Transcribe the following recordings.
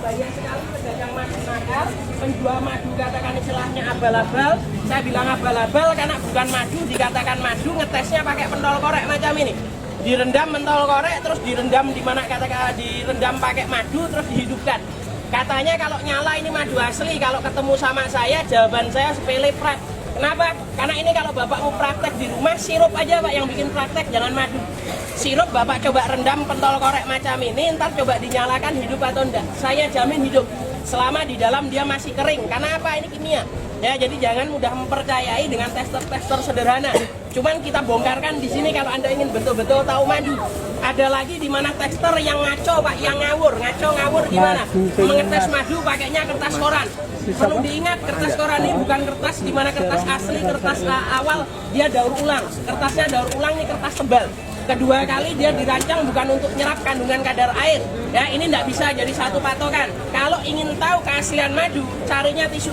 banyak sekali pedagang madu nakal, penjual madu katakan istilahnya abal-abal. Saya bilang abal-abal karena bukan madu, dikatakan madu, ngetesnya pakai pentol korek macam ini. Direndam pentol korek, terus direndam di mana katakan direndam pakai madu, terus dihidupkan. Katanya kalau nyala ini madu asli, kalau ketemu sama saya, jawaban saya sepele prak. Kenapa? Karena ini kalau bapak mau praktek di rumah, sirup aja pak yang bikin praktek, jangan madu. Sirup bapak coba rendam pentol korek macam ini, ntar coba dinyalakan hidup atau enggak. Saya jamin hidup, selama di dalam dia masih kering. Karena apa? Ini kimia. Ya, jadi jangan mudah mempercayai dengan tester-tester sederhana. Cuman kita bongkarkan di sini kalau Anda ingin betul-betul tahu madu. Ada lagi di mana tester yang ngaco pak, yang ngawur. Ngaco ngawur gimana? Mengetes madu pakainya kertas koran. Perlu diingat, kertas koran ini bukan kertas di mana kertas asli, kertas awal dia daur ulang. Kertasnya daur ulang, ini kertas tebal. Kedua kali dia dirancang bukan untuk nyerap kandungan kadar air. Ya, ini tidak bisa jadi satu patokan. Kalau ingin tahu keaslian madu, carinya tisu.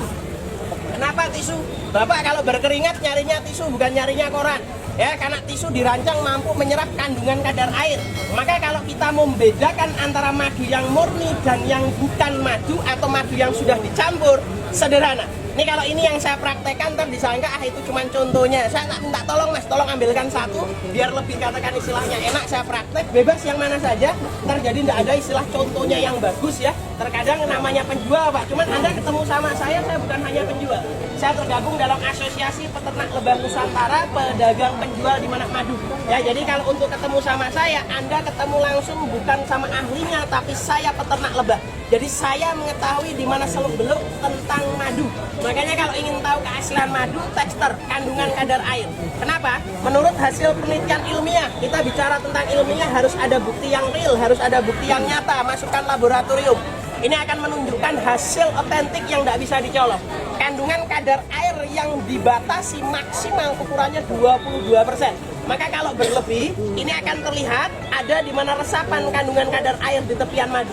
Kenapa tisu? Bapak kalau berkeringat nyarinya tisu, bukan nyarinya koran. Ya, karena tisu dirancang mampu menyerap kandungan kadar air. Maka kalau kita membedakan antara madu yang murni dan yang bukan madu atau madu yang sudah dicampur, sederhana. Ini kalau ini yang saya praktekkan, ntar disangka itu cuma contohnya. Saya minta tolong mas, tolong ambilkan satu, biar lebih katakan istilahnya enak. Saya praktek, bebas yang mana saja. Ntar jadi tidak ada istilah contohnya yang bagus ya. Terkadang namanya penjual pak, cuman Anda ketemu sama saya bukan hanya penjual. Saya tergabung dalam Asosiasi Peternak Lebah Nusantara, pedagang penjual di mana madu. Ya, jadi kalau untuk ketemu sama saya, Anda ketemu langsung bukan sama ahlinya, tapi saya peternak lebah. Jadi saya mengetahui di mana seluk-beluk tentang madu. Makanya kalau ingin tahu keaslian madu, tester kandungan kadar air. Kenapa? Menurut hasil penelitian ilmiah, kita bicara tentang ilmiah harus ada bukti yang real, harus ada bukti yang nyata, masukkan laboratorium. Ini akan menunjukkan hasil otentik yang tidak bisa dicolok. Kandungan kadar air yang dibatasi maksimal ukurannya 22%. Maka kalau berlebih, ini akan terlihat ada di mana resapan kandungan kadar air di tepian madu.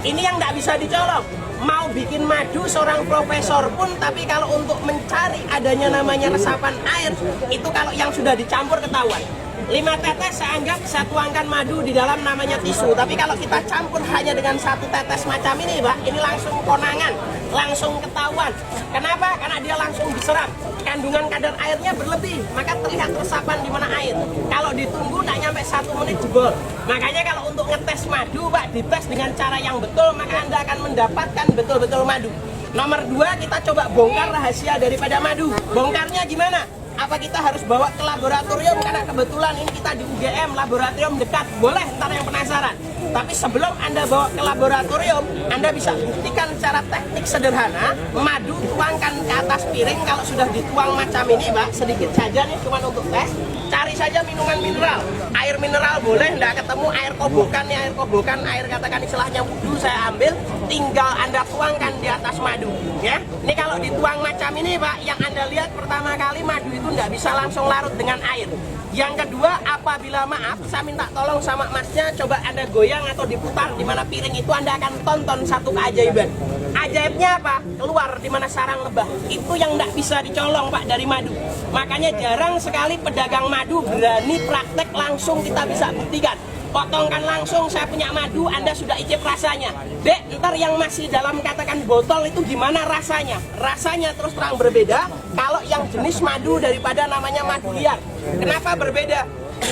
Ini yang tidak bisa dicolok. Mau bikin madu seorang profesor pun, tapi kalau untuk mencari adanya namanya resapan air, itu kalau yang sudah dicampur ketahuan. 5 tetes saya anggap saya tuangkan madu di dalam namanya tisu. Tapi kalau kita campur hanya dengan 1 tetes macam ini pak, ini langsung konangan, langsung ketahuan. Kenapa? Karena dia langsung diserap. Kandungan kadar airnya berlebih, maka terlihat resapan di mana air. Kalau ditunggu tak nyampe 1 menit jebol. Makanya kalau untuk ngetes madu pak, dites dengan cara yang betul, maka Anda akan mendapatkan betul-betul madu. Nomor 2, kita coba bongkar rahasia daripada madu. Bongkarnya gimana? Apa kita harus bawa ke laboratorium? Karena kebetulan ini kita di UGM, laboratorium dekat. Boleh, ntar yang penasaran. Tapi sebelum Anda bawa ke laboratorium, Anda bisa buktikan secara teknik sederhana. Madu tuangkan ke atas piring. Kalau sudah dituang macam ini Pak, sedikit saja nih cuma untuk tes. Cari saja minuman mineral. Air mineral boleh, nggak ketemu air kobokan nih, air kobokan, air katakan istilahnya wudhu saya ambil. Tinggal Anda tuangkan di atas madu. Ya, ini kalau dituang macam ini Pak, yang Anda lihat pertama kali madu itu nggak bisa langsung larut dengan air. Yang kedua, apabila maaf, saya minta tolong sama masnya, coba Anda goyang atau diputar di mana piring itu, Anda akan tonton satu keajaiban. Ajaibnya apa? Keluar di mana sarang lebah. Itu yang nggak bisa dicolong Pak dari madu. Makanya jarang sekali pedagang madu berani praktek langsung kita bisa buktikan. Potongkan langsung, saya punya madu, Anda sudah icip rasanya. Dek, ntar yang masih dalam katakan botol itu gimana rasanya? Rasanya terus terang berbeda kalau yang jenis madu daripada namanya madu liar. Kenapa berbeda?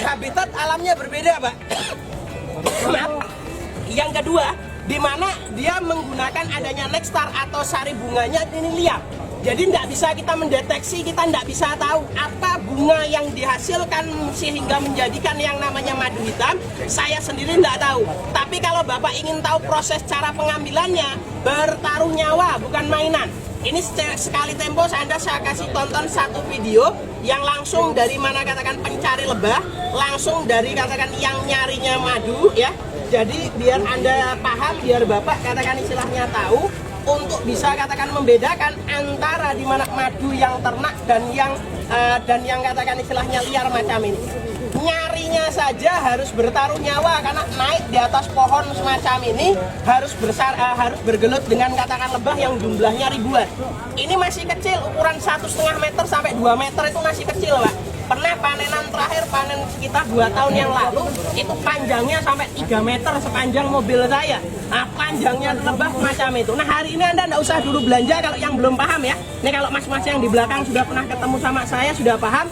Habitat alamnya berbeda, Pak. Yang kedua, di mana dia menggunakan adanya nektar atau sari bunganya ini liar. Jadi tidak bisa kita mendeteksi, kita tidak bisa tahu apa bunga yang dihasilkan sehingga menjadikan yang namanya madu hitam. Saya sendiri tidak tahu. Tapi kalau Bapak ingin tahu proses cara pengambilannya, bertaruh nyawa bukan mainan. Ini sekali tempo saya kasih tonton satu video yang langsung dari mana katakan pencari lebah, langsung dari katakan yang nyarinya madu ya. Jadi biar Anda paham, biar Bapak katakan istilahnya tahu, untuk bisa katakan membedakan antara di mana madu yang ternak dan yang katakan istilahnya liar macam ini. Nyarinya saja harus bertaruh nyawa karena naik di atas pohon semacam ini harus bergelut dengan katakan lebah yang jumlahnya ribuan. Ini masih kecil, ukuran 1,5 meter sampai 2 meter itu masih kecil Pak. Pernah Karena panenan terakhir, panen kita 2 tahun yang lalu, itu panjangnya sampai 3 meter sepanjang mobil saya. Nah, panjangnya lebah macam itu. Nah, hari ini Anda nggak usah dulu belanja kalau yang belum paham ya. Ini kalau mas-mas yang di belakang sudah pernah ketemu sama saya, sudah paham,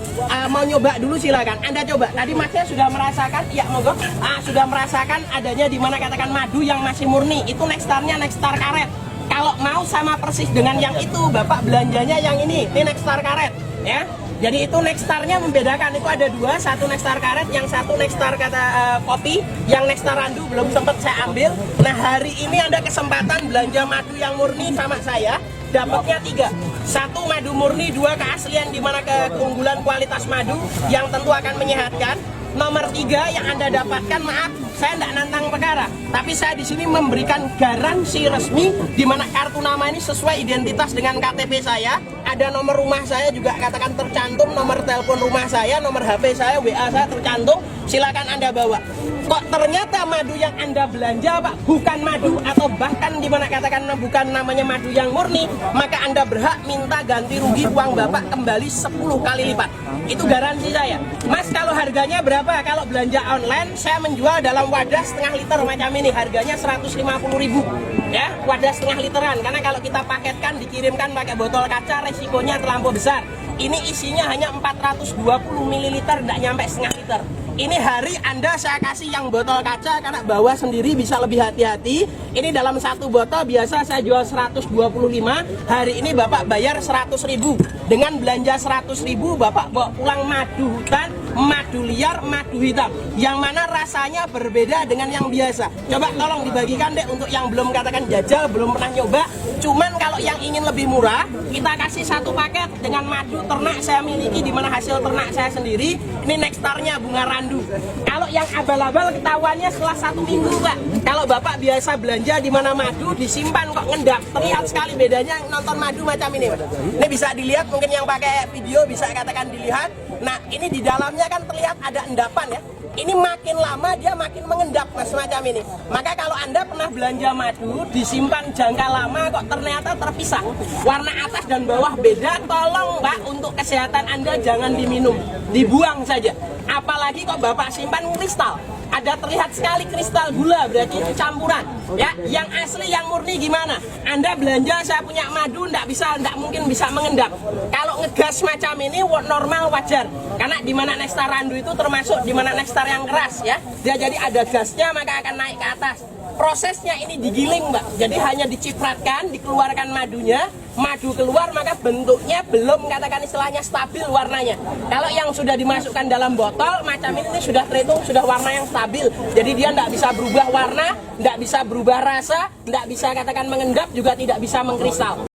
mau nyoba dulu silakan. Anda coba. Tadi masnya sudah merasakan, ya monggo, sudah merasakan adanya di mana katakan madu yang masih murni. Itu Nexstarnya Nexstar karet. Kalau mau sama persis dengan yang itu, Bapak belanjanya yang ini Nexstar karet ya. Jadi itu Nexstarnya membedakan, itu ada 2, satu Nexstar karet, yang satu Nexstar kopi, yang Nexstar randu belum sempat saya ambil. Nah, hari ini Anda kesempatan belanja madu yang murni sama saya, dapatnya 3. 1 madu murni, 2 keaslian di mana keunggulan kualitas madu yang tentu akan menyehatkan. Nomor 3 yang Anda dapatkan, maaf, saya tidak nantang perkara, tapi saya di sini memberikan garansi resmi di mana kartu nama ini sesuai identitas dengan KTP saya. Ada nomor rumah saya juga katakan tercantum, nomor telepon rumah saya, nomor HP saya, WA saya tercantum. Silakan Anda bawa. Kok ternyata madu yang Anda belanja Pak bukan madu, atau bahkan di mana katakan bukan namanya madu yang murni, maka Anda berhak minta ganti rugi uang Bapak kembali 10 kali lipat. Itu garansi saya. Mas, kalau harganya berapa? Kalau belanja online saya menjual dalam wadah setengah liter macam ini, harganya 150.000 ya, wadah setengah literan. Karena kalau kita paketkan dikirimkan pakai botol kaca, resikonya terlampau besar. Ini isinya hanya 420 ml, tidak nyampe setengah liter. Ini hari Anda saya kasih yang botol kaca karena bawa sendiri bisa lebih hati-hati. Ini dalam satu botol biasa saya jual 125, hari ini Bapak bayar 100.000. Dengan belanja 100.000 Bapak bawa pulang madu hutan, madu liar, madu hitam, yang mana rasanya berbeda dengan yang biasa. Coba tolong dibagikan deh untuk yang belum katakan jajal, belum pernah nyoba. Cuman kalau yang ingin lebih murah, kita kasih 1 paket dengan madu ternak saya miliki, di mana hasil ternak saya sendiri. Ini Nexstarnya bunga randu. Kalau yang abal-abal ketahuannya setelah 1 minggu Pak. Kalau Bapak biasa belanja di mana madu disimpan kok ngendap, terlihat sekali bedanya nonton madu macam ini Pak. Ini bisa dilihat, mungkin yang pakai video bisa katakan dilihat. Nah, ini di dalamnya kan terlihat ada endapan ya. Ini makin lama dia makin mengendap Mas, semacam ini. Maka kalau Anda pernah belanja madu disimpan jangka lama kok ternyata terpisah, warna atas dan bawah beda, tolong Pak, untuk kesehatan Anda jangan diminum, dibuang saja. Apalagi kok Bapak simpan kristal, ada terlihat sekali kristal gula, berarti itu campuran ya. Yang asli yang murni gimana? Anda belanja saya punya madu, nggak mungkin bisa mengendap. Kalau ngegas macam ini normal, wajar, karena di mana Nexstar randu itu termasuk di mana Nexstar yang keras ya, dia jadi ada gasnya maka akan naik ke atas. Prosesnya ini digiling Mbak, jadi hanya dicipratkan, dikeluarkan madunya, madu keluar maka bentuknya belum katakan istilahnya stabil warnanya. Kalau yang sudah dimasukkan dalam botol macam ini sudah terhitung sudah warna yang stabil, jadi dia tidak bisa berubah warna, tidak bisa berubah rasa, tidak bisa katakan mengendap, juga tidak bisa mengkristal.